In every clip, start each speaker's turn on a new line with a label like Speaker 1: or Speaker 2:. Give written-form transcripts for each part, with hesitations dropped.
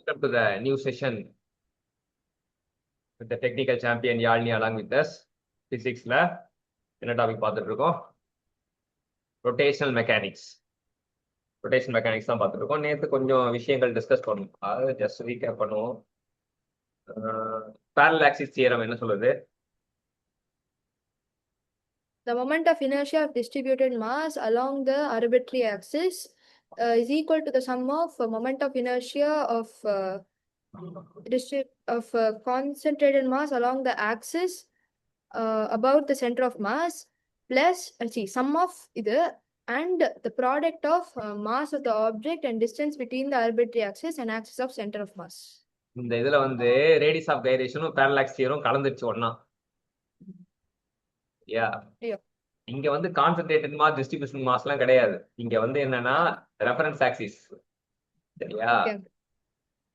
Speaker 1: Welcome to the new session with the technical champion Yalini along with us. Physics-ல என்ன topic பார்த்துட்டு இருக்கோம்? Rotational mechanics. Rotational mechanics தான் பார்த்துட்டு இருக்கோம். நேற்று கொஞ்சம் விஷயங்கள் டிஸ்கஸ் பண்ணுவோம். அதாவது ஜஸ்ட் ரீகேப் பண்ணுவோம். parallel axis தியரம் என்ன சொல்லுது?
Speaker 2: The moment of inertia of distributed mass along the arbitrary axis is equal to the sum of moment of inertia of concentrated mass along the axis about the center of mass plus sum of either and the product of mass of the object and distance between the arbitrary axis and axis of center of mass.
Speaker 1: இந்த இதுல வந்து radius of கைரேஷனும் parallel axis theorem கலந்துருச்சு ஒண்ணா.
Speaker 2: Yeah.
Speaker 1: இங்க வந்து concentrated mass distribution மாஸ்லாம் கிடையாது. இங்க வந்து என்னன்னா ரெஃபரன்ஸ் ஆக்சிஸ். சரியா?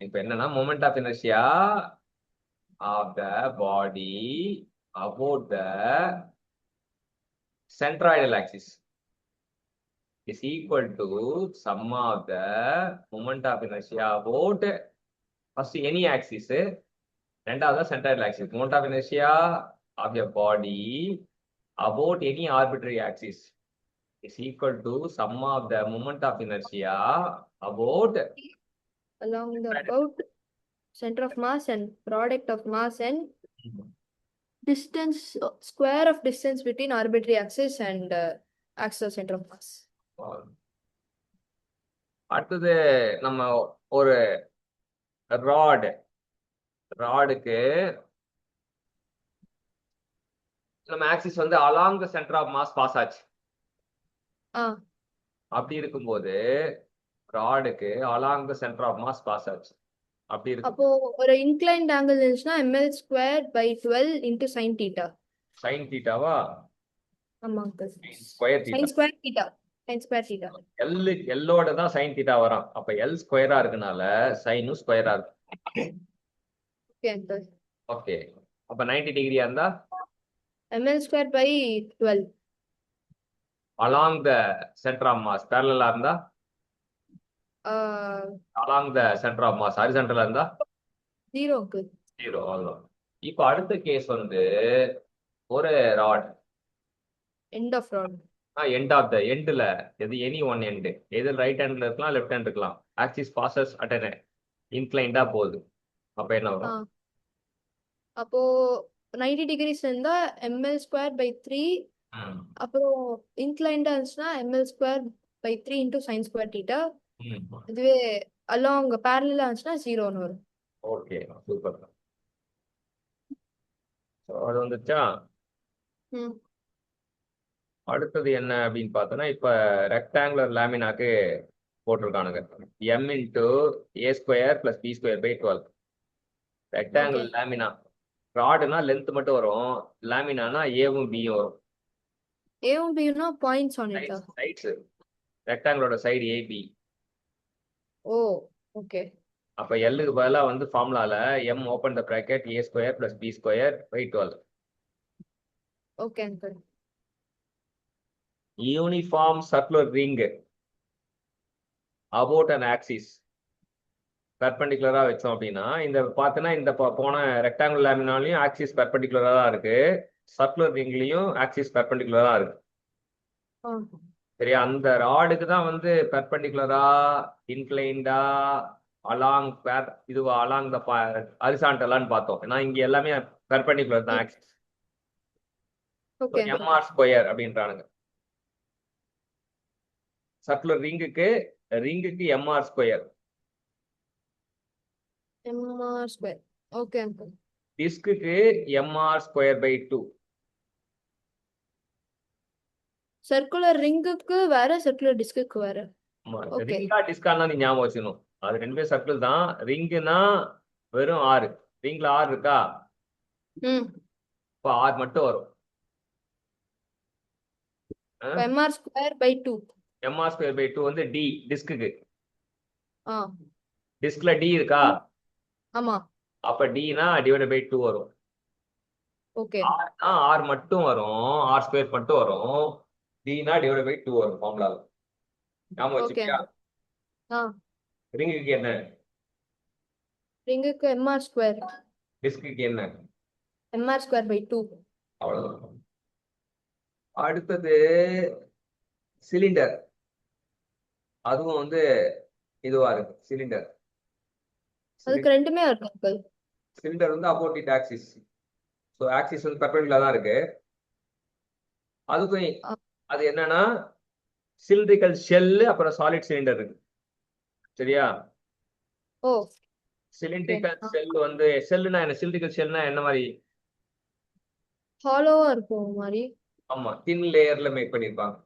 Speaker 1: இப்போ என்னன்னா moment of inertia of the body about the centroidal axis is equal to sum of the moment of inertia about first any axis ரெண்டாவது centroidal axis. Moment of inertia of your body about any arbitrary axis is equal to sum of the moment of inertia about
Speaker 2: along the about center of mass and product of mass and distance square of distance between arbitrary axis and axis of center of mass.
Speaker 1: அடுத்தது நம்ம ஒரு ராடுக்கு நம்ம axis வந்து along the centre of mass pass ஆச்சு. அப்படி இருக்கும்போது ராடுக்கு along the centre of mass pass ஆச்சு. அப்படி இருக்கு.
Speaker 2: அப்போ ஒரு இன்க்ளைன்ட் ஆங்கிள் இருந்துச்சுனா ml square by 12 into sin theta.
Speaker 1: sin தீட்டாவா?
Speaker 2: ஆமாங்க.
Speaker 1: Square theta.
Speaker 2: sin square theta. sin square theta.
Speaker 1: எல்லோட தான் sin தீட்டா வரும். அப்ப l ஸ்கொயரா இருக்கனால sin ஸ்கொயரா இருக்கும்.
Speaker 2: Okay uncle.
Speaker 1: ஓகே. அப்ப 90 டிகிரியா இருந்தா
Speaker 2: ml square by 12.
Speaker 1: along the center of mass parallel இருந்தா along the center of mass horizontal இருந்தா
Speaker 2: 0
Speaker 1: அவ்வளவுதான். இப்போ அடுத்த கேஸ் வந்து ஒரு rod
Speaker 2: end of rod.
Speaker 1: end of the endல எது any one end எது ரைட் ஹேண்ட்ல இருக்கலாம் லெஃப்ட் ஹேண்ட் இருக்கலாம். Axis passes at an inclined போகுது. அப்ப என்ன வரும்?
Speaker 2: அப்போ 90 டிகிரிஸ் இருந்தா ml ஸ்கொயர் பை 3. அப்புறம் இன்க்ளைன்டா இருந்துச்சுன்னா ml square by 3 into sin square theta. இதுவே அலாங் parallel இருந்துச்சுன்னா 0 வரும்.
Speaker 1: Okay super. அது வந்துச்சா? அடுத்தது என்ன அப்படின்னு பார்த்தோன்னா இப்ப ரெக்டாங்குலர் லேமினாக்கு போட்டிருக்கானுங்க m into a square plus b square by 12. Rectangular lamina ராடுனா லென்த் மட்டும் வரும், லேமினானா ஏவும் பியும் வரும்.
Speaker 2: ஏவும் பியும்னா பாயிண்ட்ஸ் ஆன் இட்.
Speaker 1: சைட்ஸ் ரெக்டாங்குலரோட சைடு ஏபி.
Speaker 2: Oh okay.
Speaker 1: அப்ப எல்லுக்கு பதிலா வந்து ஃபார்முலால m open the bracket a square plus b square by 12.
Speaker 2: Okay uncle.
Speaker 1: Uniform circular ring about an axis பெர்பெண்டிகுலரா வச்சோம் அப்படின்னா இந்த பார்த்தோன்னா இந்த போன ரெக்டாங்குலர் லேமினாலையும் ஆக்சிஸ் பெர்பெண்டிகுலரா தான் இருக்கு, சர்க்குலர் ரிங்லயும் ஆக்சிஸ் பெர்பெண்டிகுலரா இருக்கு. சரியா? அந்த ராடுக்கு தான் வந்து பெர்பெண்டிகுலரா இன்க்ளைண்டா அலாங் இதுவா அலாங் த ஹரிசாண்டலான்னு பார்த்தோம். ஏன்னா இங்க எல்லாமே பெர்பெண்டிகுலர் தான் ஆக்சிஸ். mr ஸ்கொயர் அப்படின்றானுங்க. சர்க்குலர் ரிங்குக்கு mr square.
Speaker 2: mr square. Okay uncle.
Speaker 1: டிஸ்க்குக்கு mr ஸ்கொயர் பை 2.
Speaker 2: சர்க்குலர் ரிங்குக்கு வேற, சர்க்குலர் டிஸ்க்குக்கு வேற.
Speaker 1: ரிங்கா டிஸ்கானா நீ ஞாபகம் வச்சுக்கணும். அது ரெண்டு பேரும் சர்க்கிள் தான். ரிங்குனா வெறும் 6, ரிங்ல 6 இருக்கா? இப்போ 6 மட்டும் வரும்.
Speaker 2: mr square by 2.
Speaker 1: mr square by 2 வந்து d டிஸ்க்குக்கு. டிஸ்க்ல d இருக்கா?
Speaker 2: ஆமா.
Speaker 1: அப்ப d-னா டிவைடட் பை 2 வரும்.
Speaker 2: ஓகே.
Speaker 1: r மட்டும் வரும், r ஸ்கொயர் மட்டும் வரும். d-னா டிவைடட் பை 2 வரும் ஃபார்முலால. ஞாபகம் வச்சுக்கியா? ரிங்குக்கு என்ன?
Speaker 2: ரிங்குக்கு mr ஸ்கொயர்.
Speaker 1: டிஸ்க்கு என்ன?
Speaker 2: mr square by 2.
Speaker 1: அவ்வளவுதான். அடுத்தது சிலிண்டர். அதுவும் வந்து இதுவா இருக்கு சிலிண்டர்.
Speaker 2: அதுக்கு ரெண்டுமே இருக்கு அங்கிள்.
Speaker 1: சிலிண்டர் வந்து அப்போசிட் ஆக்சிஸ். ஸோ ஆக்சிஸ் வந்து பெர்பெண்டிகுலரா தான் இருக்கு. அதுக்கும் அது என்னன்னா சிலிண்ட்ரிக்கல் ஷெல் அப்புறம் சாலிட் சிலிண்டர் இருக்கு. சரியா?
Speaker 2: ஓ
Speaker 1: சிலிண்ட்ரிக்கல் ஷெல் வந்து ஷெல்னா என்ன? சிலிண்ட்ரிக்கல் ஷெல்னா என்ன மாதிரி?
Speaker 2: ஹாலோவா இருக்கும் மாதிரி.
Speaker 1: ஆமா, தின் லேயர்ல மேக் பண்ணிருப்பாங்க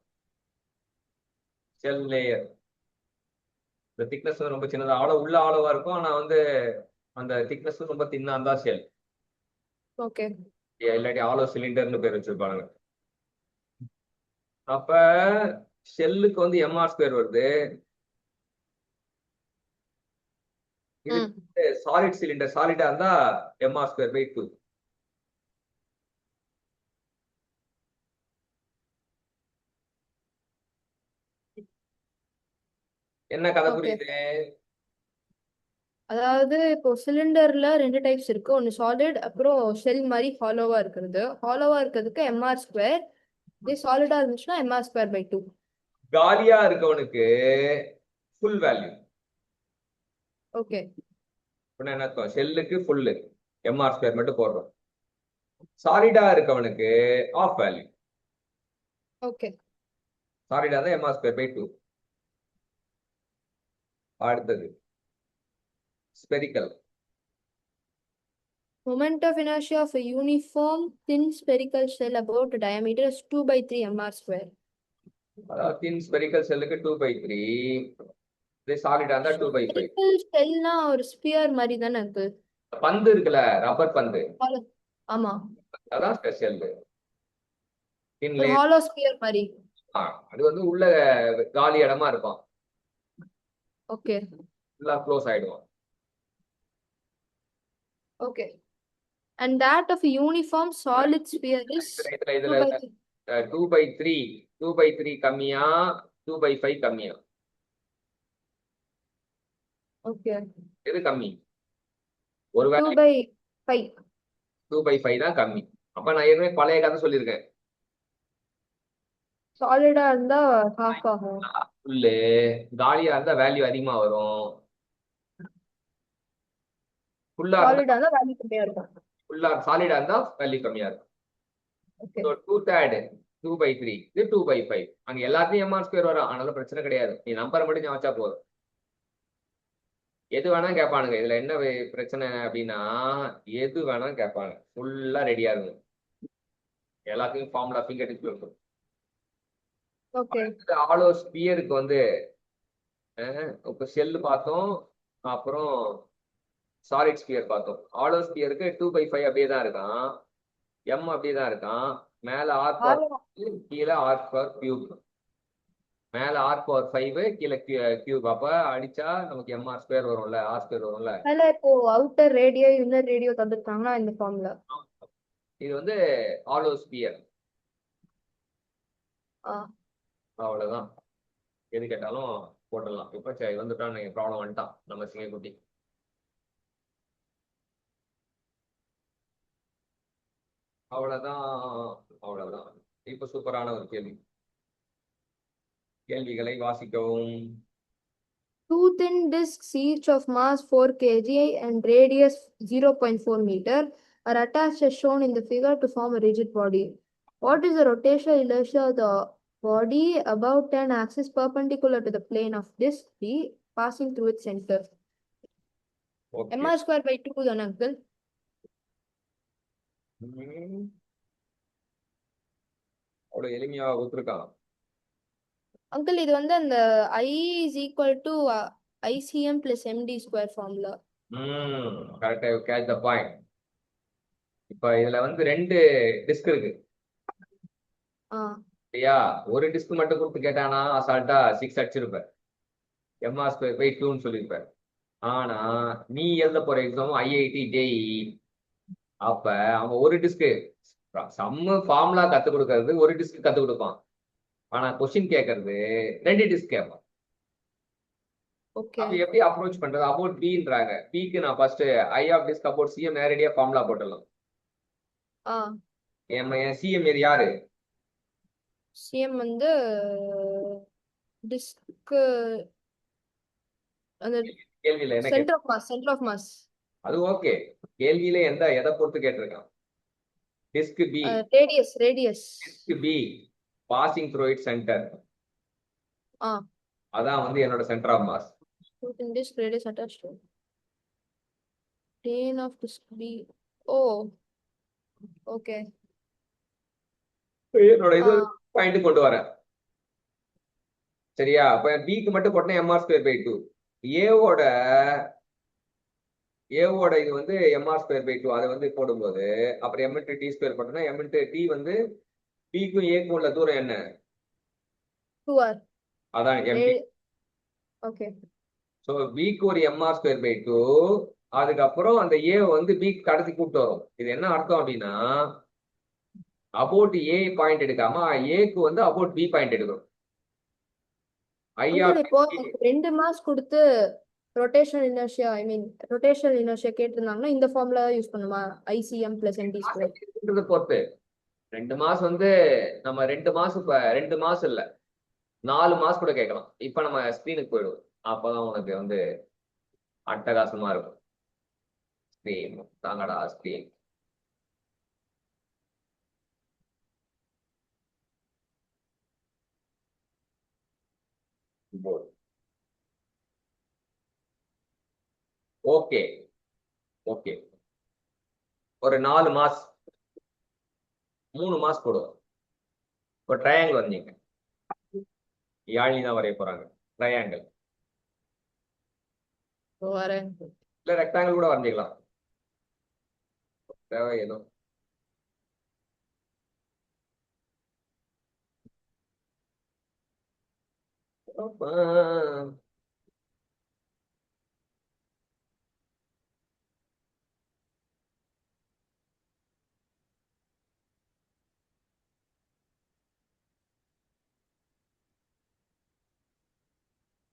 Speaker 1: ஷெல் லேயர். இந்த திக்னஸ் ரொம்ப சின்னதா அவ்வளவு உள்ள ஆழவா இருக்கும். ஆனா வந்து அந்த திக்னஸ் ரொம்ப தின்னா இருந்தா ஷெல்.
Speaker 2: ஓகே.
Speaker 1: இல்லாட்டி ஆலோ சிலிண்டர்னு பேர் வச்சிருப்பாங்க. அப்ப ஷெல்லுக்கு வந்து mr ஸ்கொயர் வருது. இது சாலிட் சிலிண்டர் சாலிடா இருந்தா mr ஸ்கொயர் பை 2. என்ன கதை புரியுது?
Speaker 2: அதாவது இப்போ சிலிண்டர்ல ரெண்டு டைப்ஸ் இருக்கு. ஒன்னு சாலிட், அப்புறம் ஷெல் மாதிரி ஹாலோவா இருக்கிறது. ஹாலோவா இருக்கிறதுக்கு mr ஸ்கொயர். இதே சாலிடா இருந்துச்சுன்னா mr ஸ்கொயர் பை 2.
Speaker 1: காலியா இருக்கவனுக்கு ஃபுல் வேல்யூ.
Speaker 2: ஓகே.
Speaker 1: என்ன அர்த்தம்? ஷெல்லுக்கு ஃபுல்லு mr ஸ்கொயர் மட்டும் போடுறோம். சாலிடா இருக்கவனுக்கு ஆஃப் வேல்யூ.
Speaker 2: ஓகே.
Speaker 1: சாலிடா தான் mr ஸ்கொயர் பை 2. அடுத்தது spherical.
Speaker 2: Moment of inertia of a uniform thin spherical shell about a diameter is 2/3 mr square.
Speaker 1: அதாவது தின் spherical ஷெல்லுக்கு 2/3. இது சாலிடா இருந்தா 2/5.
Speaker 2: Spherical shellனா ஒரு ஸ்பியர் மாதிரி தானே இருக்கு.
Speaker 1: பந்து இருக்குல்ல, ரப்பர் பந்து,
Speaker 2: ஆமா,
Speaker 1: அதான் ஸ்பெஷல்.
Speaker 2: ஒரு ஹாலோ ஸ்பியர் மாதிரி.
Speaker 1: அது வந்து உள்ள காலி இடமா இருக்கும்.
Speaker 2: ஓகே.
Speaker 1: ஃபுல்லா க்ளோஸ் ஆயிடும்.
Speaker 2: Okay. And that of a uniform solid sphere is
Speaker 1: இதுல 2/3. 2/3 கம்மியா 2/5 கம்மியா?
Speaker 2: ஓகே.
Speaker 1: எது கம்மி? ஒருவேளை
Speaker 2: 2/5.
Speaker 1: 2/5 தான் கம்மி. அப்ப நான் ஏற்கனவே பழைய கதை சொல்லியிருக்கேன்.
Speaker 2: சாலிடா இருந்தா ஹாஃப் ஆகும்.
Speaker 1: ஃபுல்லு காலியா இருந்தா வேல்யூ அதிகமா வரும். ஃபுல்லா
Speaker 2: சாலிடா இருந்தா வேல்யூ கம்மியா இருக்கும்.
Speaker 1: ஃபுல்லா சாலிடா இருந்தா வேல்யூ கம்மியா இருக்கும்.
Speaker 2: ஓகே.
Speaker 1: 2/3 2/3 இது 2/5. அங்க எல்லாத்தையும் mr ஸ்கொயர் வரும். அதனால பிரச்சனை கிடையாது. நீ நம்பரை மட்டும் ஞாபகம் வச்சா போதும். எது வேணா கேட்பானுங்க. இதுல என்ன பிரச்சனை அப்படின்னா எது வேணா கேட்பாங்க. ஃபுல்லா ரெடியா இருக்கும். எல்லாத்தையும் ஃபார்முலா ஃபிங்கர் டிப்ல இருக்கும்.
Speaker 2: ஓகே.
Speaker 1: ஆலோ ஸ்பியருக்கு வந்து இப்ப ஷெல் பார்த்தோம், அப்புறம் சாலிட் ஸ்பியர் பார்த்தோம். ஆலோ ஸ்பியருக்கு 2/5 அப்படியே தான் இருக்கான். m அப்படியே தான் இருக்கான். மேல r பவர் கீழே r பவர் கியூப். மேல r பவர் 5 கீழே கியூப். அப்ப அடிச்சா நமக்கு mr ஸ்கொயர் வரும்ல, r ஸ்கொயர் வரும்ல.
Speaker 2: அதுல இப்போ அவுட்டர் ரேடியோ இன்னர் ரேடியோ தந்துட்டாங்கன்னா இந்த ஃபார்முலா.
Speaker 1: இது வந்து ஆலோ ஸ்பியர். அவ்வளவுதான். எது கேட்டாலும் போட்டுடலாம். இப்ப சரி வந்துட்டான், ப்ராப்ளம் வந்துட்டான் நம்ம சிங்கக்குட்டி. அவ்வளவுதான். அவ்வளவுதான். இப்ப சூப்பரான ஒரு கேள்வி. கேள்விகளை வாசிக்கவும்.
Speaker 2: Two thin discs each of mass 4 kg and radius 0.4 meter are attached as shown in the figure to form a rigid body. What is the rotational inertia of the body about an axis perpendicular to the plane of disc B passing through its center?
Speaker 1: Okay.
Speaker 2: mr square by 2 தானே uncle?
Speaker 1: அவ்வளவு எளிமையா கொடுத்துருக்கான்
Speaker 2: uncle. இது வந்து அந்த I is equal to ICM plus MD square formula.
Speaker 1: கரெக்டா catch the point. இப்ப இதுல வந்து ரெண்டு டிஸ்க் இருக்கு இல்லையா? ஒரு டிஸ்க் மட்டும் கொடுத்து கேட்டானா அசால்ட்டா 6 அடிச்சிருப்ப. mr ஸ்கொயர் பை 2ன்னு சொல்லியிருப்ப. ஆனா நீ எழுத போற எக்ஸாம் IIT JEE. அப்ப அவன் ஒரு டிஸ்க் சம்ம ஃபார்முலா கத்து கொடுக்கறது ஒரு டிஸ்க் கத்து கொடுப்பான். ஆனா கொஸ்டின் கேட்கறது ரெண்டு டிஸ்க் கேட்பான்.
Speaker 2: ஓகே
Speaker 1: அப்ப எப்படி அப்ரோச் பண்றது? அபவுட் பின்றாங்க. பிக்கு நான் first I of disc about CM நேரடியா ஃபார்முலா போட்டுடலாம்.
Speaker 2: ஆ
Speaker 1: என் சிஎம் இது யாரு?
Speaker 2: சிஎம் வந்து டிஸ்க் அந்த
Speaker 1: கேள்வியில என்ன கேட்டு?
Speaker 2: சென்டர் ஆஃப் மாஸ்
Speaker 1: அது ஓகே. கேள்வியில எதை பொறுத்து கேட்டிருக்கான்? Disc B.
Speaker 2: Radius
Speaker 1: disc B passing through it centre.
Speaker 2: ஆ
Speaker 1: அதான் வந்து என்னோட centre of mass.
Speaker 2: disk radius attached to plane of disk B. Oh okay
Speaker 1: என்னோட இது பாயிண்ட் கொண்டு வரேன். சரியா? அப்ப பிக்கு மட்டும் போட்டா எம்ஆர் ஸ்கொயர் பை 2. ஏவோட இது வந்து எம்ஆர் ஸ்கொயர் பை 2 அதை வந்து போடும்போது அப்புறம் எம் இன்ட்டு டி ஸ்கொயர் போட்டோம்னா எம் இன்ட்டு டி வந்து பிக்கும் ஏக்கும் உள்ள தூரம் என்ன?
Speaker 2: 2r.
Speaker 1: அதான் எம்டி.
Speaker 2: ஓகே
Speaker 1: ஸோ பிக்கு ஒரு எம்ஆர் ஸ்கொயர் பை 2, அதுக்கப்புறம் அந்த ஏ வந்து பிக்கு கடத்தி கூப்பிட்டு வரும். இது என்ன அர்த்தம் அப்படின்னா அபவுட் ஏ பாயிண்ட் எடுக்காம ஏக்கு வந்து அபவுட் பி பாயிண்ட் எடுக்கணும். ஐயா
Speaker 2: இப்போ 2 மாஸ் கொடுத்து ரொட்டேஷனல் இனர்ஷியா ரொட்டேஷனல் இனர்ஷியா கேட்டிருந்தாங்கன்னா இந்த ஃபார்முலா யூஸ் பண்ணுமா? ஐசிஎம் பிளஸ் என்டி ஸ்கொயர்
Speaker 1: பொறுத்து 2 மாஸ் வந்து நம்ம 2 மாசம் இல்ல 4 மாஸ் கூட கேட்கலாம். இப்ப நம்ம ஸ்கிரீனுக்கு போயிடுவோம். அப்பதான் உனக்கு வந்து அட்டகாசமா இருக்கும். ஸ்கிரீன் தாங்கடா ஸ்கிரீன். ஓகே ஓகே ஒரு 4 மாஸ் 3 மாஸ் போடுவோம். இப்போ ட்ரையாங்கிள் வந்தீங்க, யாழினி தான் வரைய போறாங்க. ட்ரையாங்கிள்
Speaker 2: வரேன்.
Speaker 1: இல்ல ரெக்டாங்கிள் கூட வரைஞ்சிக்கலாம். தேவை ஏதோ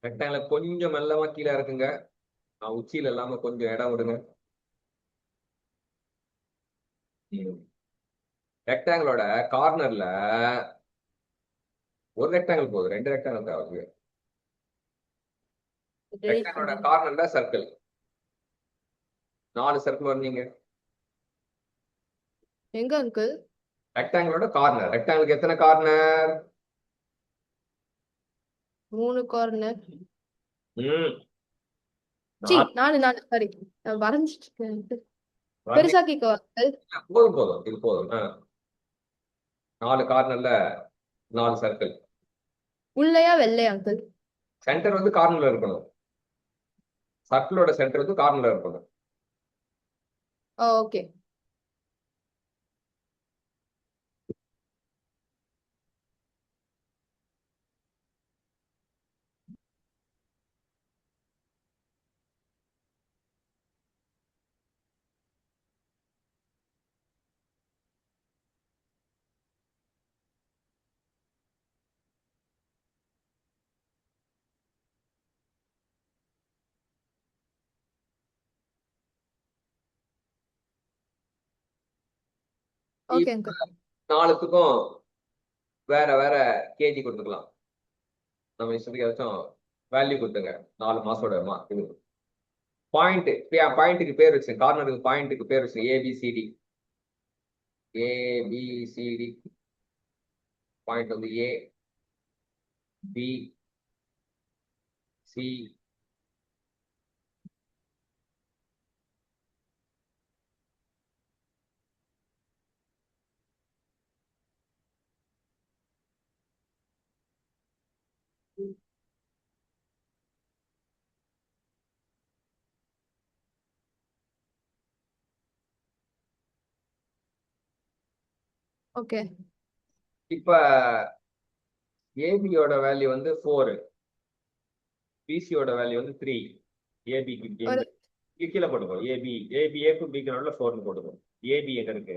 Speaker 1: ரெக்டாங்கிள் கொஞ்சம் மெல்லமா கீழே இருக்குங்க. உச்சியில இல்லாம கொஞ்சம் இடம் விடுங்க. ரெக்டாங்கிளோட கார்னர்ல ஒரு ரெக்டாங்கிள் போதும், 2 ரெக்டாங்கிள் தேவை. ரெக்டாங்கிளோட கார்னர்ல சர்க்கிள் 4 சர்க்கிள் வந்தீங்க.
Speaker 2: எங்க அங்கிள்?
Speaker 1: ரெக்டாங்கிளோட கார்னர். ரெக்டாங்கிளுக்கு எத்தனை கார்னர்?
Speaker 2: 3 கார்னர்.
Speaker 1: ம்
Speaker 2: 4 சாரி வரைஞ்சிட்டு இருக்கேன். பெருசாக்கிக்கோ அங்கிள்.
Speaker 1: போதும் இது போதும். 4 கார்னர்ல 4 சர்க்கிள்.
Speaker 2: உள்ளையா வெள்ளையா அங்கிள்?
Speaker 1: சென்டர் வந்து கார்னர்ல இருக்கணும். சர்க்கிளோட சென்டர் வந்து கார்னர்ல இருக்கணும்.
Speaker 2: Okay okay uncle.
Speaker 1: 4த்துக்கும் வேற வேற கேஜி கொடுத்துக்கலாம். நம்ம இஷ்டத்துக்கு ஏதாச்சும் வேல்யூ கொடுத்துங்க. 4 மாசோட இது பாயிண்ட்டுக்கு பேர் வச்சு, கார்னருக்கு பாயிண்ட்டுக்கு பேர் வச்சு ஏபிசிடி. ஏபிசிடி பாயிண்ட் வந்து ஏ பி சி
Speaker 2: ஓகே
Speaker 1: இப்ப ஏபியோட வேல்யூ வந்து 4, பிசியோட வேல்யூ வந்து 3. ஏபிக்கு கீழே போட்டுக்கோ. ஏபிஏக்கும் பிக்கு நடுவில் 4 போட்டுக்கோ. ஏபி எங்க இருக்கு?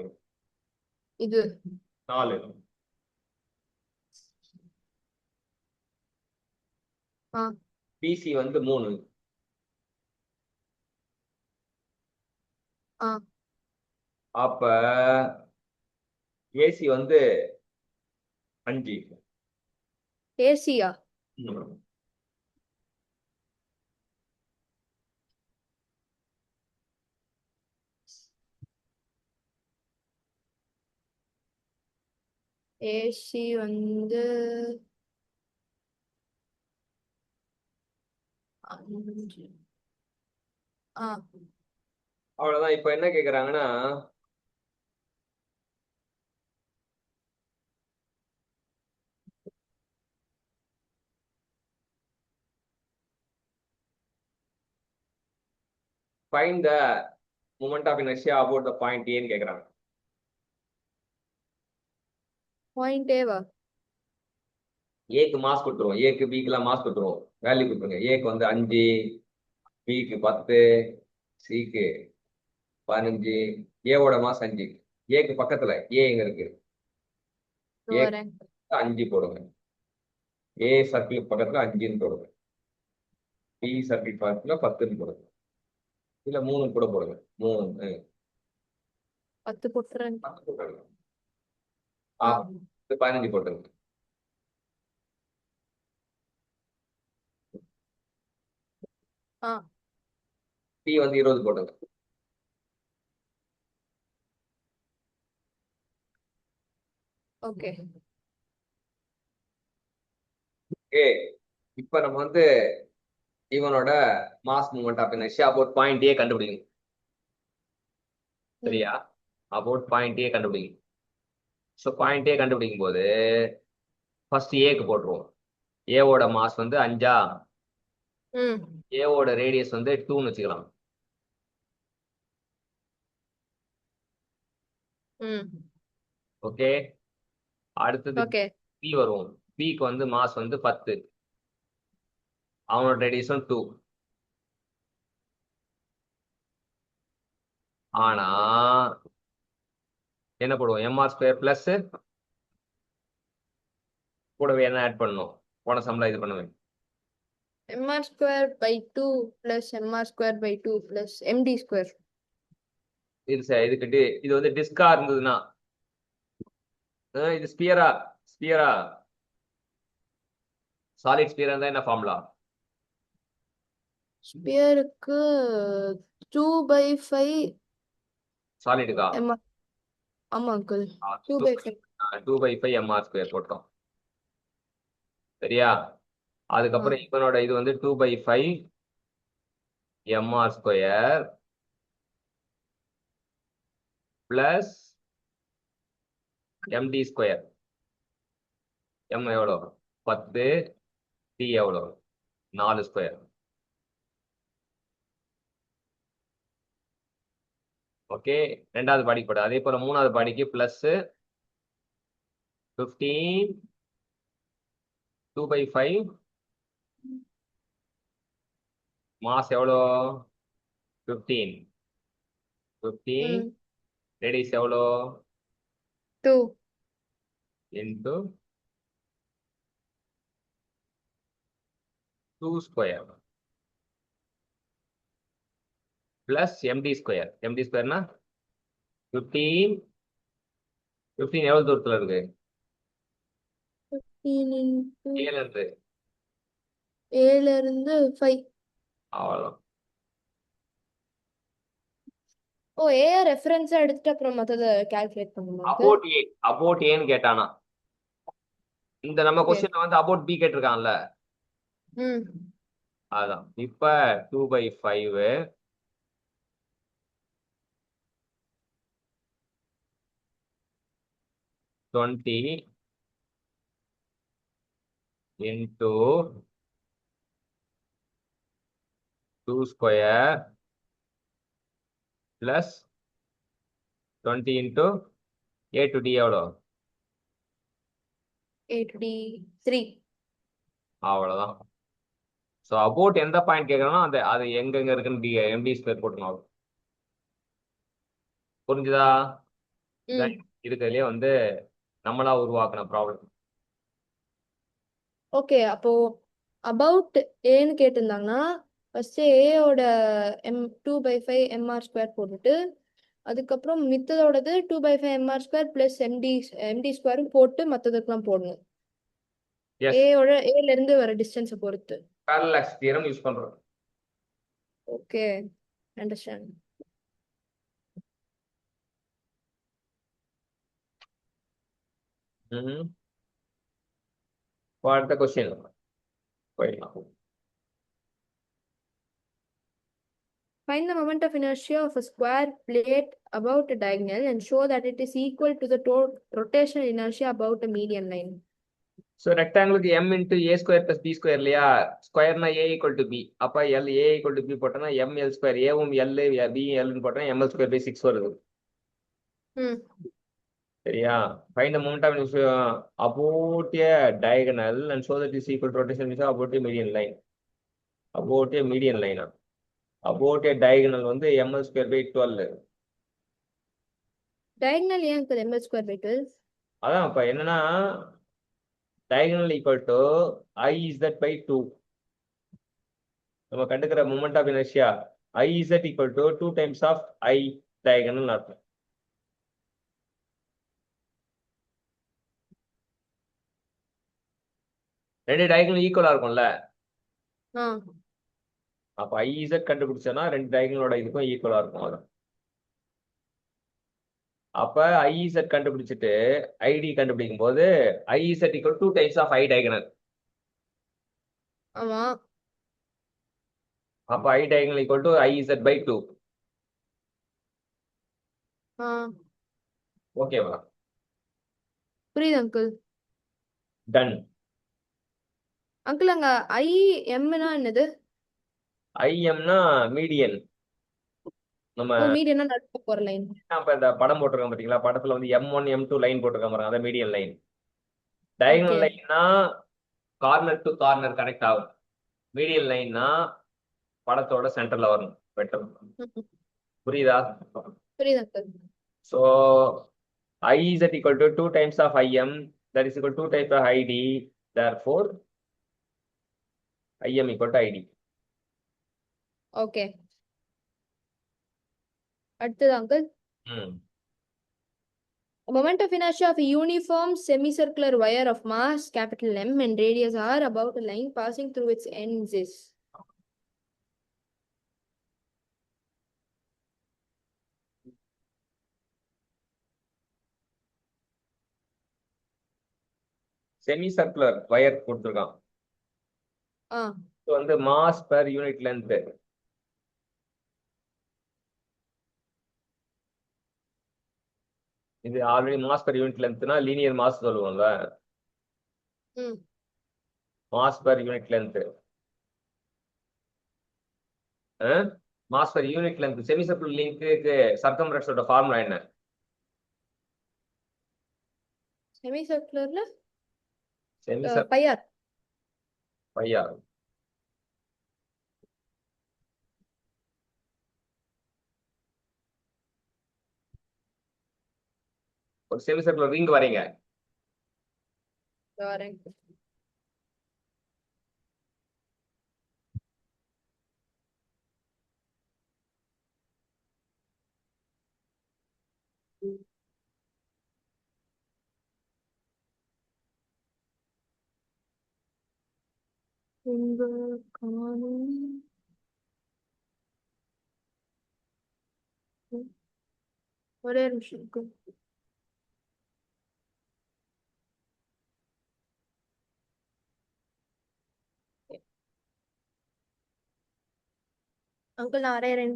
Speaker 2: இது
Speaker 1: 4.
Speaker 2: ஆ
Speaker 1: பிசி வந்து 3.
Speaker 2: ஆ
Speaker 1: அப்ப ஏசி வந்து 5.
Speaker 2: ஏசியா? ஏசி வந்து 5. ஆ
Speaker 1: அவ்வளவுதான். இப்ப என்ன கேக்குறாங்கன்னா find the moment of inertia about the point A ன்னு கேக்குறாங்க.
Speaker 2: பாயிண்ட் ஏவா?
Speaker 1: ஏக்கு மாஸ் கொடுத்துருவோம், ஏக்கு பிக்குலாம் மாஸ் கொடுத்துருவோம், வேல்யூ கொடுத்துருங்க. ஏக்கு வந்து 5, பிக்கு 10, சிக்கு 15, ஏவோட மாஸ் 5. ஏக்கு பக்கத்துல ஏ எங்க இருக்கு? ஏ
Speaker 2: வரேன்.
Speaker 1: 5 போடுங்க. ஏ சர்க்கிள் பக்கத்துல 5ன்னு போடுங்க. பி சர்க்கிள் பக்கத்துல 10ன்னு போடுங்க. இல்ல 3 கூட போடுங்க. 3
Speaker 2: 10 போட்டுறேன்.
Speaker 1: 10 போட்டுருங்க.
Speaker 2: ஆ
Speaker 1: 15 போட்டுருங்க.
Speaker 2: ஆ
Speaker 1: பி வந்து 20 போட்டுருங்க.
Speaker 2: ஓகே.
Speaker 1: ஏ இப்ப நம்ம வந்து இவனோட mass moment of inertia about point A கண்டுபிடிக்கணும். சரியா? அபவுட் பாயிண்ட் ஏ கண்டுபிடிக்கணும். ஸோ பாயிண்ட் ஏ கண்டுபிடிக்கும் போது ஃபர்ஸ்ட் ஏக்கு போட்டுருவோம். ஏவோட மாஸ் வந்து 5.
Speaker 2: ம்
Speaker 1: ஏவோட ரேடியஸ் வந்து 2ன்னு வச்சுக்கலாம்.
Speaker 2: ம்
Speaker 1: ஓகே. அடுத்தது
Speaker 2: ஓகே.
Speaker 1: பி வருவோம். பிக்கு வந்து மாஸ் வந்து 10, அவனோட ரேடியஸும் 2. ஆனா என்ன போடுவோம்? எம்ஆர் ஸ்கொயர் பிளஸ் கூடவே என்ன ஆட் பண்ணணும்? போன சம்ல இது பண்ணுவேன்.
Speaker 2: mr square by 2 plus mr square by 2 plus md square.
Speaker 1: இதுக்கிட்டு இது வந்து டிஸ்கா இருந்ததுன்னா இது ஸ்பியரா? ஸ்பியரா சாலிட் ஸ்பியரா இருந்தா என்ன ஃபார்முலா?
Speaker 2: ஸ்பியருக்கு 2/5
Speaker 1: சாலிடுக்கா?
Speaker 2: mr. ஆமா அங்கிள், 2/5.
Speaker 1: 2/5 எம்ஆர் ஸ்கொயர் போட்டோம். சரியா? அதுக்கப்புறம் இவனோட இது வந்து 2/5 MR square plus MD square. M எவ்வளோ? 10, டி எவ்வளோ? 4 ஸ்கொயர். ஓகே. ரெண்டாவது பாடிக்கு போட அதே போல மூணாவது பாடிக்கு பிளஸ் 15 2/5 மாஸ் எவ்வளோ? 15 ரேடியஸ் எவ்வளோ?
Speaker 2: 2
Speaker 1: into 2 square plus MD square. MD ஸ்கொயர்னா 15 எவ்வளவு தூரத்துல இருக்கு?
Speaker 2: 15 into
Speaker 1: 7 இருந்து
Speaker 2: 7 இருந்து 5.
Speaker 1: அவ்வளோ.
Speaker 2: ஓ, ஏ ரெஃபரன்ஸா எடுத்துட்டு அப்புறம் மத்தத கால்குலேட் பண்ணுமா?
Speaker 1: அபவுட் ஏன்னு கேட்டானா? இந்த நம்ம கொஸ்டின்ல வந்து அபவுட் பி கேட்டிருக்கான்ல,
Speaker 2: ம்
Speaker 1: அதான். இப்ப 2/5 20 into 2 square plus 20 into a to d எவ்வளோ?
Speaker 2: 83.
Speaker 1: அவ்வளவுதான். ஸோ அபவுட் எந்த பாயிண்ட் கேட்கறோம்னா அது எங்கெங்க இருக்குன்னு எம்டி ஸ்கொயர் போட்டணும். புரிஞ்சுதா? இதுலயே வந்து நம்மளா உருவாக்குன ப்ராப்ளம்.
Speaker 2: ஓகே, அப்போ அபவுட் ஏன்னு கேட்டிருந்தாங்கன்னா ஃபர்ஸ்ட் ஏயோட m2/5 mr² போட்டுட்டு அதுக்கப்புறம் மித்ததோடது 2/5 mr² + md ஸ்கொயரும் போட்டு மற்றதுக்கெல்லாம் போடணும்.
Speaker 1: எஸ்,
Speaker 2: ஏல இருந்து வர டிஸ்டன்ஸை பொறுத்து.
Speaker 1: பேரலாக்ஸ் தியரம் யூஸ் பண்றோம்.
Speaker 2: Okay, understand.
Speaker 1: அடுத்த கொஸ்டின் போயிடலாம்.
Speaker 2: Find the moment of inertia of a square plate about a diagonal and show that it is equal to the rotational inertia about a median line.
Speaker 1: So ரெக்டாங்கிளுக்கு m into A square plus B square இல்லையா? ஸ்கொயர்னா A equal to B. அப்போ L A equal to B போட்டோம்னா ml square, ஏவும் L B எல்னு போட்டோம்னா ml²/6 வருது.
Speaker 2: ம்
Speaker 1: சரியா? Find the moment of inertia about a diagonal and show that is equal rotation இன்ஷியா about a median line. About a median லைனா? About a diagonal வந்து ml²/12.
Speaker 2: diagonal ஏன் இருக்குது ml²/12?
Speaker 1: அதான் இப்போ என்னன்னா டயகனல் ஈக்குவல் டு iz/2. நம்ம கண்டுக்கிற moment of inertia iz equal to 2 times of I diagonal அர்த்தம். ரெண்டு டயகனல் ஈக்குவலா இருக்கும்ல.
Speaker 2: ஆ
Speaker 1: அப்ப iz கண்டுபிடிச்சோன்னா ரெண்டு டயகனலோட இதுக்கும் ஈக்குவலா இருக்கும். அது அப்ப iz கண்டுபிடிச்சிட்டு id கண்டுபிடிக்கும் போது iz equal 2 times of I diagonal.
Speaker 2: ஆமா,
Speaker 1: அப்ப I diagonal equal to iz/2.
Speaker 2: ஆ
Speaker 1: ஓகேவா?
Speaker 2: புரியுது அங்கிள்.
Speaker 1: டன்.
Speaker 2: அங்கிள் அங்க IMனா என்னது?
Speaker 1: imனா மீடியன். நம்ம
Speaker 2: ஓ, மீடியனா நடுவுல போற லைன்.
Speaker 1: இப்ப இந்த படம் போட்டிருக்கோம் பாத்தீங்களா? படத்துல வந்து m1 m2 லைன் போட்டிருக்காங்க பாருங்க, அதான் மீடியன் லைன்.
Speaker 2: ஓகே.
Speaker 1: டயகனல் லைன்னா கார்னர் டு கார்னர் கனெக்ட் ஆகும். மீடியன் லைன்னா படத்தோட சென்டர்ல வரணும், வெட்டணும். புரியுதா?
Speaker 2: புரியுது uncle.
Speaker 1: So I is equal to 2 times of Im, that is equal to 2 times of ID. Therefore, Im equal to ID.
Speaker 2: Okay, அடுத்தது அங்கிள்.
Speaker 1: ம்
Speaker 2: Moment of inertia of a uniform semicircular wire of mass capital M and radius r about a line passing through its ends is.
Speaker 1: Semi circular wire கொடுத்துருக்கான்.
Speaker 2: ஆ
Speaker 1: இது வந்து mass per unit length. இது already mass per unit லென்த்னா linear mass சொல்லுவோம்ல.
Speaker 2: ம்
Speaker 1: mass per unit length, mass per unit length. Semi circular லிங்க்கு சர்க்கம்ஃபரன்ஸோட ஃபார்முலா என்ன?
Speaker 2: செமிசர்க்குலர்ல
Speaker 1: செமி சர்க்குலர்
Speaker 2: பையார்.
Speaker 1: பையா. ஒரு செமி சர்க்குலர் ரிங் வரீங்க.
Speaker 2: வரேன். உங்க காணும் ஒரே நிமிஷம் இருக்கு. அங்கிள் நான் வரையறேன்.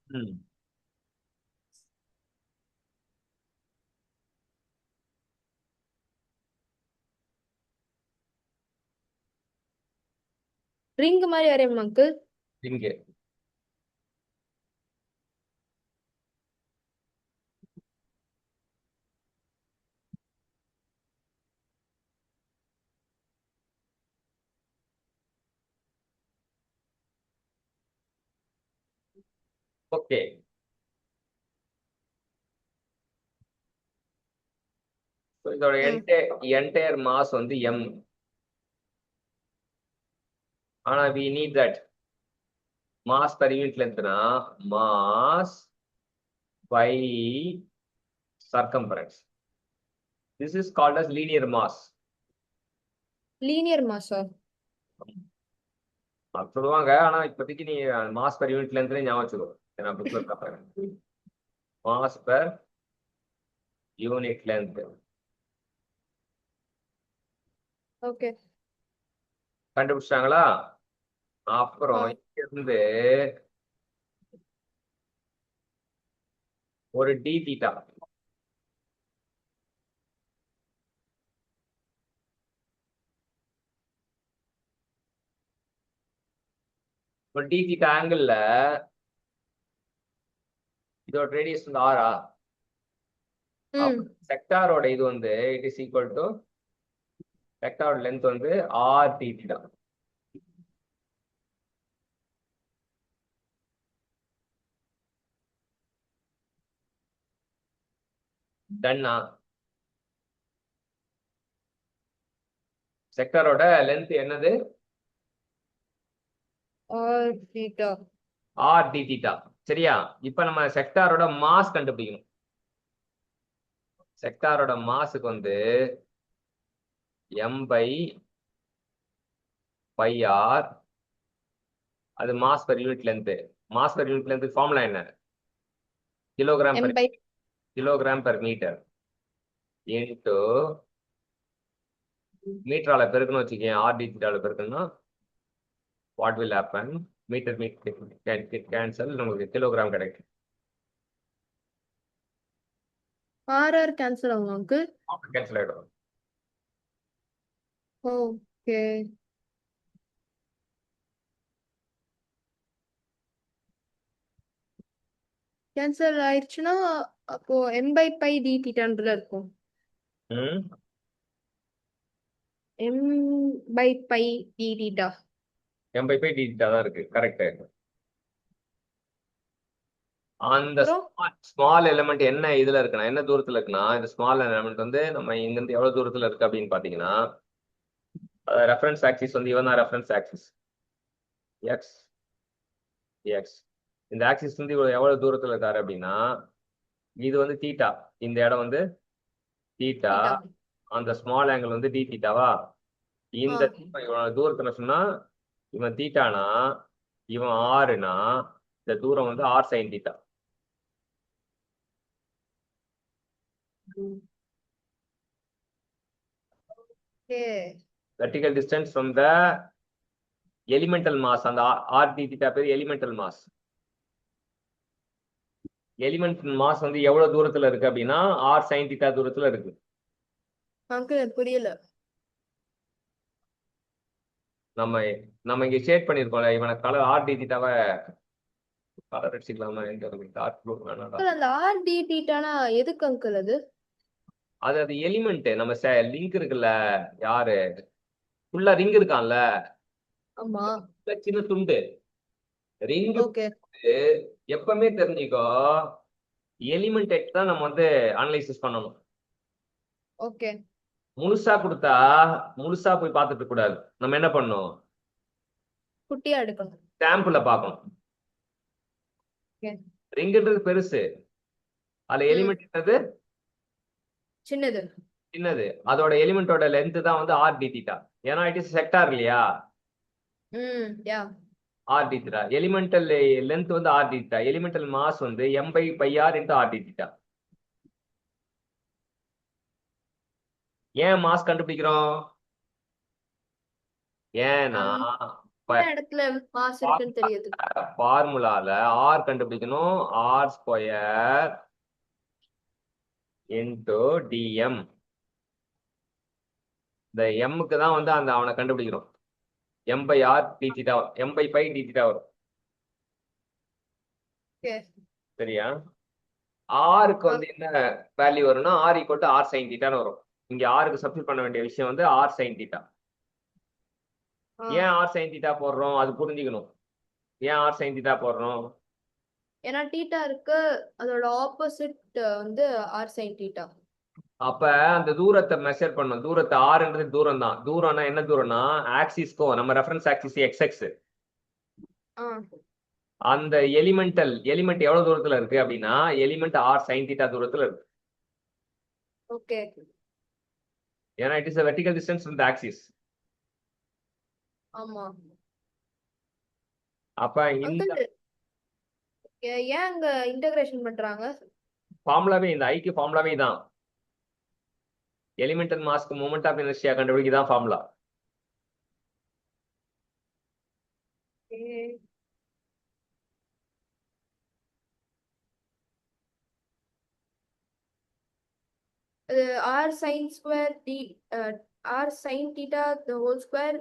Speaker 1: ம்
Speaker 2: ரிங் மாதிரி வரையணும் அங்கிள்.
Speaker 1: ரிங்கு. ஓகே, இதோட என்டையர் மாஸ் வந்து m. ஆனா we need that mass per unit lengthனா mass by circumference. This is called as linear mass.
Speaker 2: Linear மாஸா?
Speaker 1: அது சொல்லுவாங்க, ஆனா இப்போதைக்கு நீ மாஸ் per unit length ஞாபகம் வச்சுக்கோ. நான் புக்ல இருக்க mass per unit length.
Speaker 2: Okay.
Speaker 1: கண்டுபிடிச்சிட்டாங்களா? அப்புறம் இங்க இருந்து ஒரு டி தீட்டா ஒரு டி தீட்டா ஆங்கிள் இதோட ரேடியஸ் வந்து ஆரா. செக்டாரோட இது வந்து இட் இஸ் ஈக்குவல் டு செக்டாரோட லென்த் வந்து ஆர் டி தீட்டா. டன்னா? செக்டாரோட லென்த் என்னது?
Speaker 2: R theta.
Speaker 1: R D theta. சரியா? இப்ப நம்ம செக்டாரோட மாஸ் கண்டுபிடிக்கணும். செக்டாரோட மாஸுக்கு வந்து எம் பை பை ஆர், அது mass per unit length. Mass per unit length formula என்ன? Kilogram per kilogram per metre into மீட்டரால பெருக்கணும் வச்சுக்கேன். ஆர் டி தீட்டால பெருக்கணும்னா what will happen? Metre metre cancel, நமக்கு கிலோகிராம் கிடைக்கும்.
Speaker 2: ஆர் கேன்சல் ஆகும் அங்கிள்?
Speaker 1: கேன்சல் ஆயிடும்.
Speaker 2: ஓகே. கேன்சல் ஆயிடுச்சுன்னா அப்போ எம் பை பை டி தீட்டான்றதுல இருக்கும். M by pi D theta.
Speaker 1: M by pi D theta தான் இருக்கு. கரெக்ட். அந்த ஸ்மால் எலிமெண்ட் என்ன இதுல இருக்குன்னா, என்ன தூரத்துல இருக்குன்னா, இந்த ஸ்மால் எலிமெண்ட் வந்து நம்ம இங்க இருந்து எவ்வளவு தூரத்துல இருக்கு அப்படின்னு பாத்தீங்கன்னா, ரெஃபரன்ஸ் ஆக்சிஸ் வந்து இவன் தான் ரெஃபரன்ஸ் ஆக்சிஸ் எக்ஸ் எக்ஸ். இந்த ஆக்சிஸ் வந்து எவ்வளவு தூரத்துல இருக்காரு அப்படின்னா, இது வந்து தீட்டா, இந்த இடம் வந்து தீட்டா, அந்த ஸ்மால் ஆங்கிள் வந்து டி தீட்டாவா. இந்த இவன் தூரத்துல சொன்னா இவன் தீட்டானா இவன் ஆறுனா இந்த தூரம் வந்து R sine theta. Vertical distance from the elemental mass, அந்த r d theta பேர் elemental mass. elemental mass வந்து எவ்வளவு தூரத்துல இருக்கு அப்படின்னா r sin theta தூரத்துல இருக்கு.
Speaker 2: அங்கிள் புரியல.
Speaker 1: நம்ம இங்க ஷேட் பண்ணிருக்கோம்ல, இவனை கலர் r d theta வை கலர் அடிச்சுக்கலாமா? எங்க இருக்கு? டார்க் ப்ளூ வேணாம்.
Speaker 2: அந்த r d thetaனா எதுக்கு அங்கிள் அது?
Speaker 1: அது எலிமெண்ட் நம்ம லிங்க் இருக்குல்ல, யாரு ஃபுல்லா ரிங் இருக்கான்ல,
Speaker 2: ஆமா
Speaker 1: சின்ன துண்டு ரிங். எப்பவுமே தெரிஞ்சுக்கோ, எலிமெண்ட் எக்ஸ் தான் நம்ம வந்து அனலைசிஸ் பண்ணணும்.
Speaker 2: ஓகே.
Speaker 1: முழுசா கொடுத்தா முழுசா போய் பார்த்துட்டு கூடாது. நம்ம என்ன பண்ணணும்?
Speaker 2: குட்டியா எடுக்கணும்,
Speaker 1: சாம்பிள பார்க்கணும். ரிங்ன்றது பெருசு, அதுல எலிமெண்ட் என்னது?
Speaker 2: சின்னது.
Speaker 1: சின்னது. அதோட எலிமெண்டோட லென்த் தான் வந்து ஆர் டி தீட்டா. ஏன்னா இட் இஸ் செக்டார் இல்லையா? R D theta. Elemental length வந்து R D theta. Elemental mass வந்து M by pi R into R D theta. ஏன் மாஸ் கண்டுபிடிக்கிறோம்? ஏன்னா
Speaker 2: இடத்துல மாஸ் இருக்குன்னு தெரியுது.
Speaker 1: ஃபார்முலால ஆர் கண்டுபிடிக்கணும். R square into DM. இந்த எம்முக்கு தான் வந்து அந்த அவனை கண்டுபிடிக்கிறோம். M by R D theta, M by pi D theta வரும். சரியா? ஆருக்கு வந்து என்ன வேல்யூ வரும்னா R equal to R sine தீட்டான்னு வரும். இங்க ஆருக்கு சப்ஸ்டிட் பண்ண வேண்டிய விஷயம் வந்து ஆர் சைன் தீட்டா. ஏன் ஆர் சைன் தீட்டா போடுறோம் அது புரிஞ்சுக்கணும். ஏன் ஆர் சைன் தீட்டா போடுறோம்?
Speaker 2: ஏன்னா தீட்டா இருக்கு, அதோட ஆப்போசிட் வந்து ஆர் சைன் தீட்டா.
Speaker 1: அப்ப அந்த தூரத்தை மெஷர் பண்ணணும். தூரத்தை ஆறுன்றது தூரம் தான். தூரம்னா என்ன தூரம்னா ஆக்சிஸ்க்கும் நம்ம ரெஃபரன்ஸ் ஆக்சிஸ் எக்ஸ்
Speaker 2: ஆ
Speaker 1: அந்த எலிமெண்ட் எவ்வளவு தூரத்துல இருக்கு அப்படின்னா எலிமெண்ட் ஆர் சைன் தீட்டா தூரத்துல இருக்கு.
Speaker 2: ஓகே
Speaker 1: ஏன்னா it is a vertical distance from the axis.
Speaker 2: ஆமா
Speaker 1: அப்ப இந்த
Speaker 2: அங்கிள் ஏன் அங்க இன்டகிரேஷன் பண்றாங்க?
Speaker 1: ஃபார்முலாவே இந்த ஐக்கு ஃபார்முலாவே தான். எலிமெண்டல் மாஸ்க்கு மூமெண்ட் ஆஃப் இனர்ஷியா கண்டுபிடிக்க தான் ஃபார்முலா.
Speaker 2: Okay. அது R sine square D R sine theta the whole square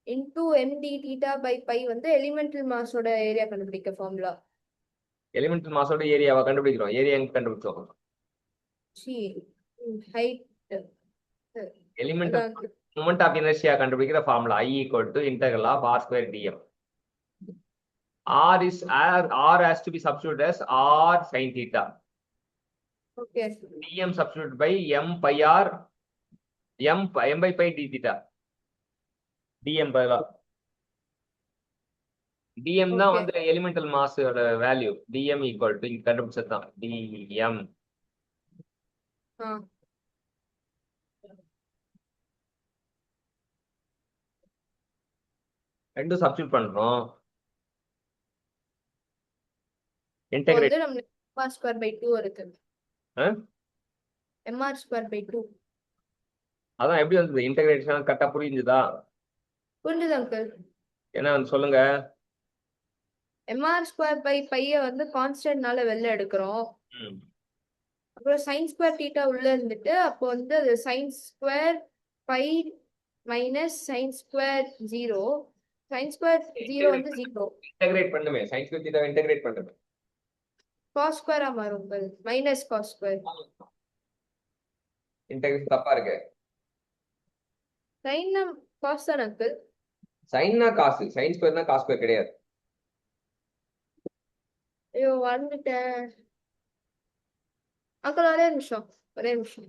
Speaker 2: into M D theta by by வந்து எலிமெண்டல் மாஸோட ஏரியா கண்டுபிடிக்க ஃபார்முலா.
Speaker 1: எலிமெண்டல் மாஸோட ஏரியாவை கண்டுபிடிக்கிறோம். ஏரியா எங்க கண்டுபிடிச்சோம்?
Speaker 2: C height
Speaker 1: elemental moment of inertia கண்டுபிடிக்கிற formula I equal to integral of r square dm. R has to be substituted as r sin theta.
Speaker 2: Okay
Speaker 1: dm substituted by m pi r m by pi d theta. dm பதிலா dm தான் வந்து elemental மாஸோட value. dm equal to இங்க கண்டுபிடிச்சது தான் dm. ரெண்டும் substitute பண்றோம். Integrate
Speaker 2: வந்து நம்ம mr ஸ்கொயர் பை 2 இருக்கு. mr ஸ்கொயர் பை 2
Speaker 1: அதான் எப்படி வந்தது? இன்டகிரேஷன் கரெக்டா புரிஞ்சுதா?
Speaker 2: புரிஞ்சுது அங்கிள்.
Speaker 1: என்ன வந்து சொல்லுங்க.
Speaker 2: mr ஸ்கொயர் பை பைய வந்து கான்ஸ்டன்ட்னால வெளில எடுக்கிறோம். அப்புறம் சைன் ஸ்கொயர் தீட்டா உள்ள இருந்துட்டு அப்போ வந்து அது sine square by minus sine square 0. Sine square 0 வந்து 0.
Speaker 1: இன்டகிரேட் பண்ணுமே. சைன் ஸ்கொயர் தீட்டா இன்டகிரேட் பண்ணுமே.
Speaker 2: காஸ் ஸ்கொயரா மாறும் மைனஸ் காஸ் ஸ்கொயர்.
Speaker 1: இன்டகிரேஷன் தப்பா இருக்கு.
Speaker 2: சைன் காஸ் தான் அங்கிள்.
Speaker 1: சைன்னா காசு, சைன் ஸ்கொயர்னா காஸ் ஸ்கொயர் கிடையாது.
Speaker 2: ஐயோ வந்துட்டேன் அங்கிள். ஒரே நிமிஷம் ஒரே நிமிஷம்.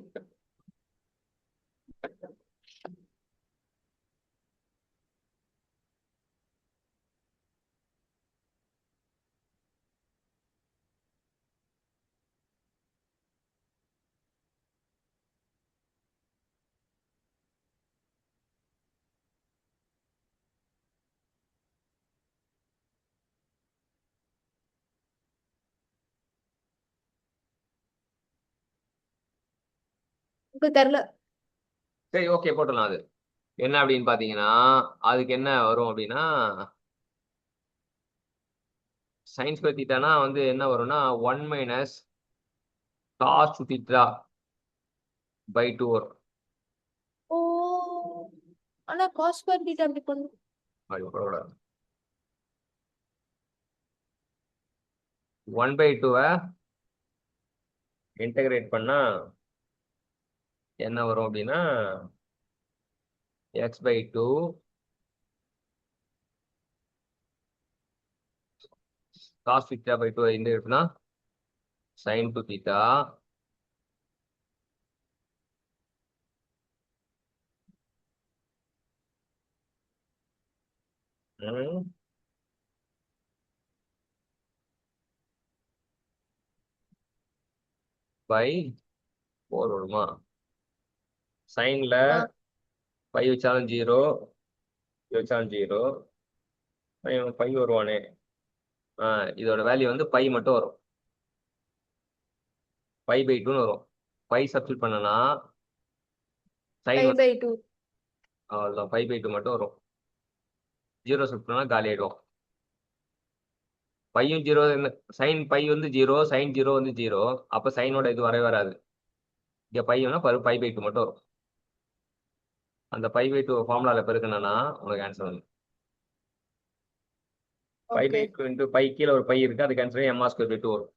Speaker 2: அங்கிள் தெரியல.
Speaker 1: சரி ஓகே போட்டலாம். அது என்ன அப்படின்னு பாத்தீங்கன்னா அதுக்கு என்ன வரும் அப்படின்னா சைன் ஸ்கொயர் தீட்டானா வந்து என்ன வரும்னா 1 மைனஸ் காஸ் தீட்டா பை 2 வரும்.
Speaker 2: ஓ ஆனா காஸ் ஸ்கொயர் தீட்டா அப்படி பண்ணு.
Speaker 1: அப்படி போடக்கூடாது. 1/2 இன்டகிரேட் பண்ணா என்ன வரும் அப்படின்னா x/2 cos theta by 2 integrate பண்ணா sin 2 theta பை 4 வருமா? சைன்ல பை வச்சாலும் 0 வச்சாலும் 0 பை வருவானே. இதோட வேல்யூ வந்து பை மட்டும் வரும். π/2 வரும். பை சப்ஸ்டிட் பண்ணனா சைன்
Speaker 2: பை 2
Speaker 1: அவ்வளோதான். π/2 மட்டும் வரும். 0 சப்ஸ்டிட் பண்ணா காலி ஆயிடும். பையும் 0 சைன் பை வந்து 0 சைன் 0 வந்து 0. அப்ப சைனோட இது வரவே வராது. இங்க பையனா π/2 மட்டும் வரும். அந்த π/2 ஃபார்முலால பெருக்கணும்னா உங்களுக்கு ஆன்சர் வந்து π/2 இன்டு பை கீழே ஒரு பை இருக்கு. அதுக்கு ஆன்சர் mr²/2 வரும்.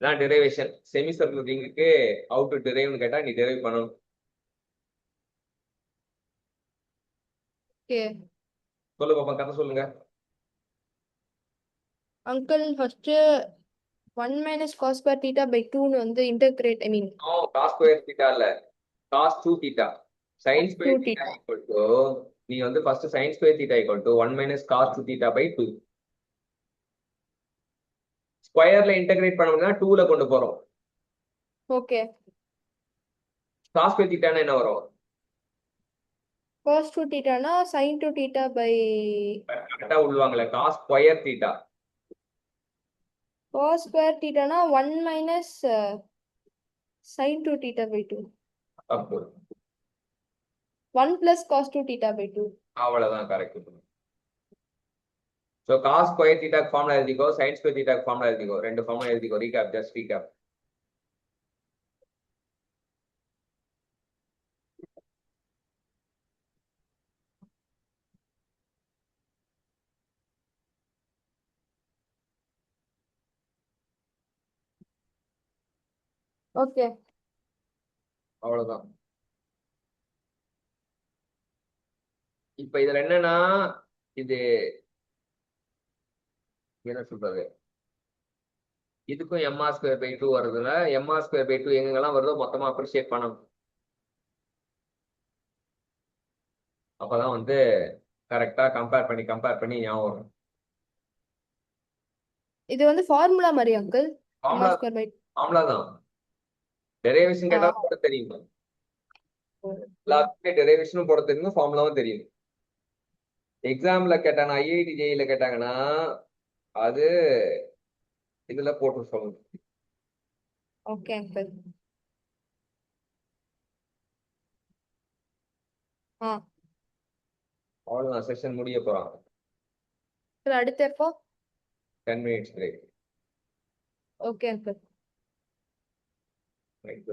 Speaker 1: இதான் டெரிவேஷன். செமி சர்க்குலர் ரிங்குக்கு ஹவு டு டிரைவ்னு கேட்டா நீ டிரைவ் பண்ணணும். சொல்லு பாப்பா, கதை சொல்லுங்க.
Speaker 2: Uncle first 1 minus cos square theta by 2 னு வந்து integrate, I mean,
Speaker 1: cos square theta இல்ல, cos 2 theta. Sine
Speaker 2: 2
Speaker 1: square theta
Speaker 2: theta.
Speaker 1: Equal to, நீ வந்து first sine square theta equal to 1 minus cos 2 theta by 2. ஸ்கொயர்ல integrate பண்ண முடியும்னா 2ல கொண்டு போறோம்.
Speaker 2: Okay.
Speaker 1: காஸ் ஸ்கொயர் தீட்டானா என்ன வரும்?
Speaker 2: Cos 2 theta னா sin 2 theta by
Speaker 1: கரெக்டா விடுவாங்களே, cos square theta.
Speaker 2: cos square theta னா 1 minus sin 2 theta by 2.
Speaker 1: தப்பு.
Speaker 2: 1 plus cos 2 theta by 2.
Speaker 1: அவ்வளவுதான் கரெக்ட். ஸோ காஸ் ஸ்கொயர் தீட்டாக்கு ஃபார்முலா எழுதிக்கோ, சைன் ஸ்கொயர் தீட்டாக்கு ஃபார்முலா எழுதிக்கோ, ரெண்டு ஃபார்முலா எழுதிக்கோ. Recap, just recap.
Speaker 2: Okay.
Speaker 1: அவ்வளவுதான். இப்ப இதுல என்னன்னா, இது என்ன சொல்றது, இதுக்கும் எம்ஆர் ஸ்கொயர் பை 2 வருதுன்னா எம்ஆர் ஸ்கொயர் பை 2 எங்கெங்கெல்லாம் வருதோ மொத்தமா அப்ரிஷியேட் பண்ணணும். அப்பதான் வந்து கரெக்டா கம்பேர் பண்ணி ஞாபகம் வரும்.
Speaker 2: இது வந்து ஃபார்முலா மாதிரி uncle.
Speaker 1: Formula
Speaker 2: square by
Speaker 1: formula தான். டெரிவேஷன் கேட்டா போட தெரியும். எல்லாத்துக்குமே டெரிவேஷனும் போட தெரியும், ஃபார்முலாவும் தெரியும். எக்ஸாம்ல கேட்டாங்க, ஐஐடி ஜேஇல கேட்டாங்கன்னா அது இதுல போட்டு சொல்லணும்.
Speaker 2: Okay uncle.
Speaker 1: அவ்வளவுதான், செஷன் முடிய போறான்.
Speaker 2: அடுத்து எப்போ?
Speaker 1: 10 minutes break.
Speaker 2: Okay uncle.
Speaker 1: Right.